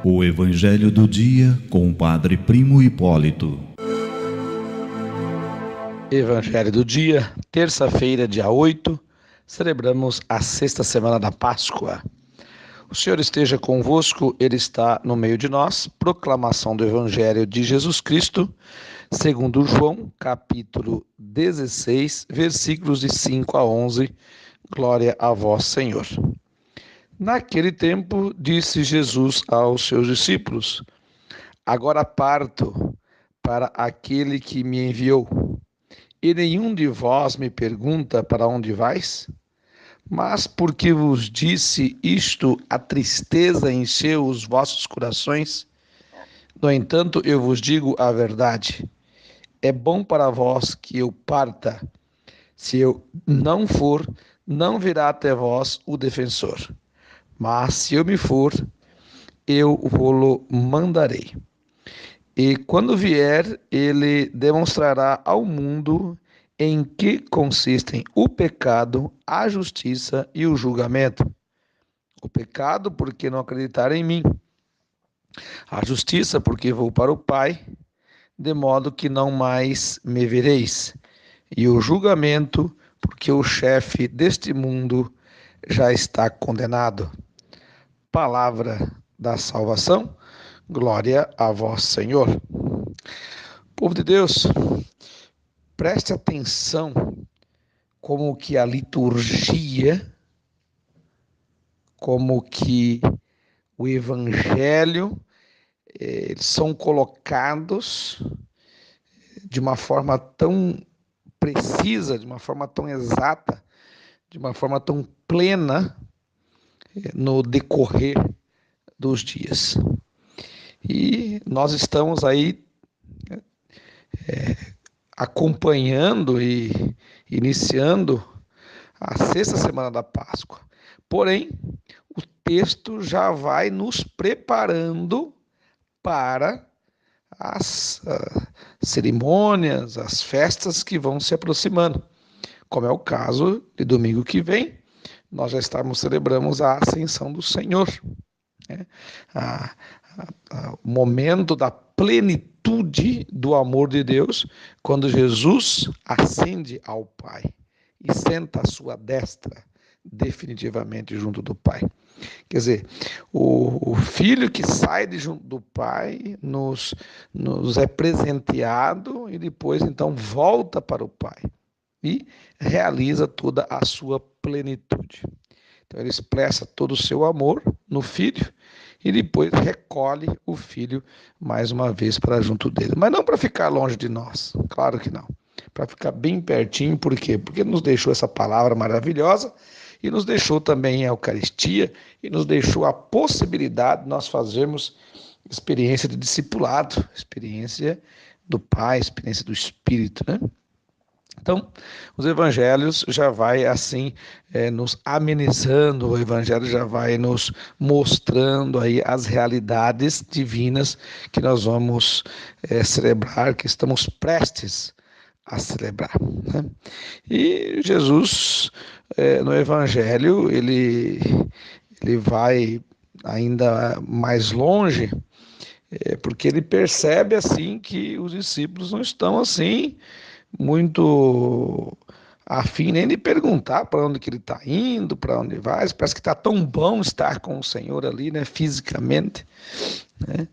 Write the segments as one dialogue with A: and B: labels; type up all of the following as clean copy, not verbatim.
A: O Evangelho do Dia com o Padre Primo Hipólito.
B: Evangelho do Dia, terça-feira, dia 8, celebramos a sexta semana da Páscoa. O Senhor esteja convosco, Ele está no meio de nós. Proclamação do Evangelho de Jesus Cristo, segundo João, capítulo 16, versículos de 5 a 11. Glória a vós, Senhor. Naquele tempo, disse Jesus aos seus discípulos: Agora parto para aquele que me enviou. E nenhum de vós me pergunta: para onde vais? Mas porque vos disse isto, a tristeza encheu os vossos corações? No entanto, eu vos digo a verdade. É bom para vós que eu parta. Se eu não for, não virá até vós o defensor. Mas se eu me for, eu vô-lo mandarei. E quando vier, ele demonstrará ao mundo em que consistem o pecado, a justiça e o julgamento. O pecado, porque não acreditaram em mim. A justiça, porque vou para o Pai, de modo que não mais me vereis. E o julgamento, porque o chefe deste mundo já está condenado. Palavra da salvação, glória a vós, Senhor. Povo de Deus, preste atenção como que a liturgia, como que o Evangelho, eles são colocados de uma forma tão precisa, de uma forma tão exata, de uma forma tão plena no decorrer dos dias. E nós estamos aí acompanhando e iniciando a sexta semana da Páscoa. Porém, o texto já vai nos preparando para as cerimônias, as festas que vão se aproximando. Como é o caso de domingo que vem, nós já celebramos a Ascensão do Senhor. O momento da plenitude do amor de Deus, quando Jesus ascende ao Pai e senta à sua destra, definitivamente junto do Pai. Quer dizer, o Filho que sai de junto do Pai nos é presenteado e depois então volta para o Pai e realiza toda a sua plenitude. Então ele expressa todo o seu amor no Filho e depois recolhe o Filho mais uma vez para junto dele. Mas não para ficar longe de nós, claro que não. Para ficar bem pertinho, por quê? Porque ele nos deixou essa palavra maravilhosa e nos deixou também a Eucaristia e nos deixou a possibilidade de nós fazermos experiência de discipulado, experiência do Pai, experiência do Espírito, né? Então, os evangelhos já vai assim nos amenizando, o evangelho já vai nos mostrando aí as realidades divinas que nós vamos celebrar, que estamos prestes a celebrar, né? E Jesus, no evangelho, ele vai ainda mais longe, porque ele percebe assim que os discípulos não estão assim muito afim nem de perguntar para onde que ele está indo, para onde vai. Parece que está tão bom estar com o Senhor ali, né, fisicamente, né?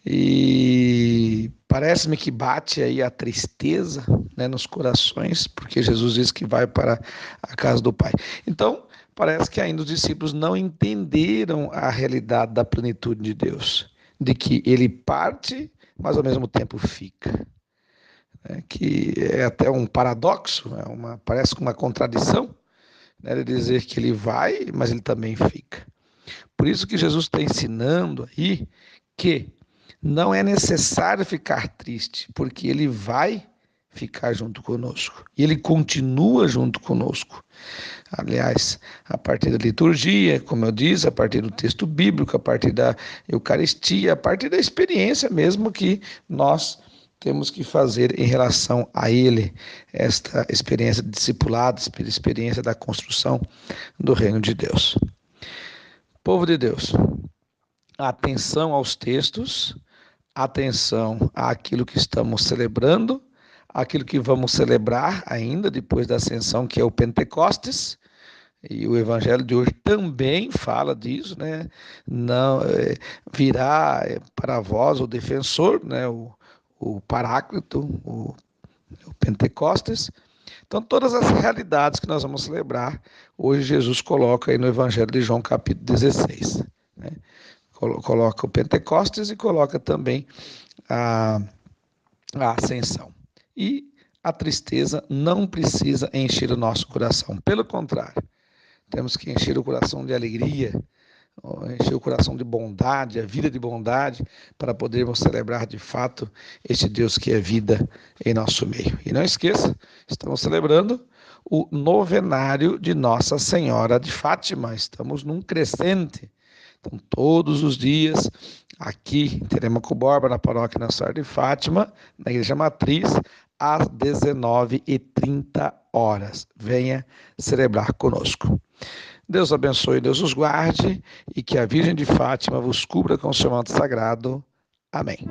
B: E parece-me que bate aí a tristeza, né, nos corações, porque Jesus diz que vai para a casa do Pai. Então, parece que ainda os discípulos não entenderam a realidade da plenitude de Deus, de que ele parte, mas ao mesmo tempo fica. Que é até um paradoxo, parece uma contradição, né, de dizer que ele vai, mas ele também fica. Por isso que Jesus está ensinando aí que não é necessário ficar triste, porque ele vai ficar junto conosco. E ele continua junto conosco. Aliás, a partir da liturgia, como eu disse, a partir do texto bíblico, a partir da Eucaristia, a partir da experiência mesmo que nós temos que fazer em relação a ele, esta experiência de discipulado, experiência da construção do reino de Deus. Povo de Deus, atenção aos textos, atenção àquilo que estamos celebrando, aquilo que vamos celebrar ainda depois da ascensão, que é o Pentecostes, e o evangelho de hoje também fala disso, né? Não virá para vós o defensor, né? O Paráclito, o Pentecostes. Então, todas as realidades que nós vamos celebrar, hoje Jesus coloca aí no evangelho de João, capítulo 16, né? Coloca o Pentecostes e coloca também a ascensão. E a tristeza não precisa encher o nosso coração. Pelo contrário, temos que encher o coração de alegria, encher o coração de bondade, a vida de bondade, para podermos celebrar de fato este Deus que é vida em nosso meio. E não esqueça, estamos celebrando o novenário de Nossa Senhora de Fátima. Estamos num crescente. Então, todos os dias, aqui em Telêmaco Borba, na paróquia Nossa Senhora de Fátima, na Igreja Matriz, às 19h30. Venha celebrar conosco. Deus abençoe, Deus os guarde e que a Virgem de Fátima vos cubra com o seu manto sagrado. Amém.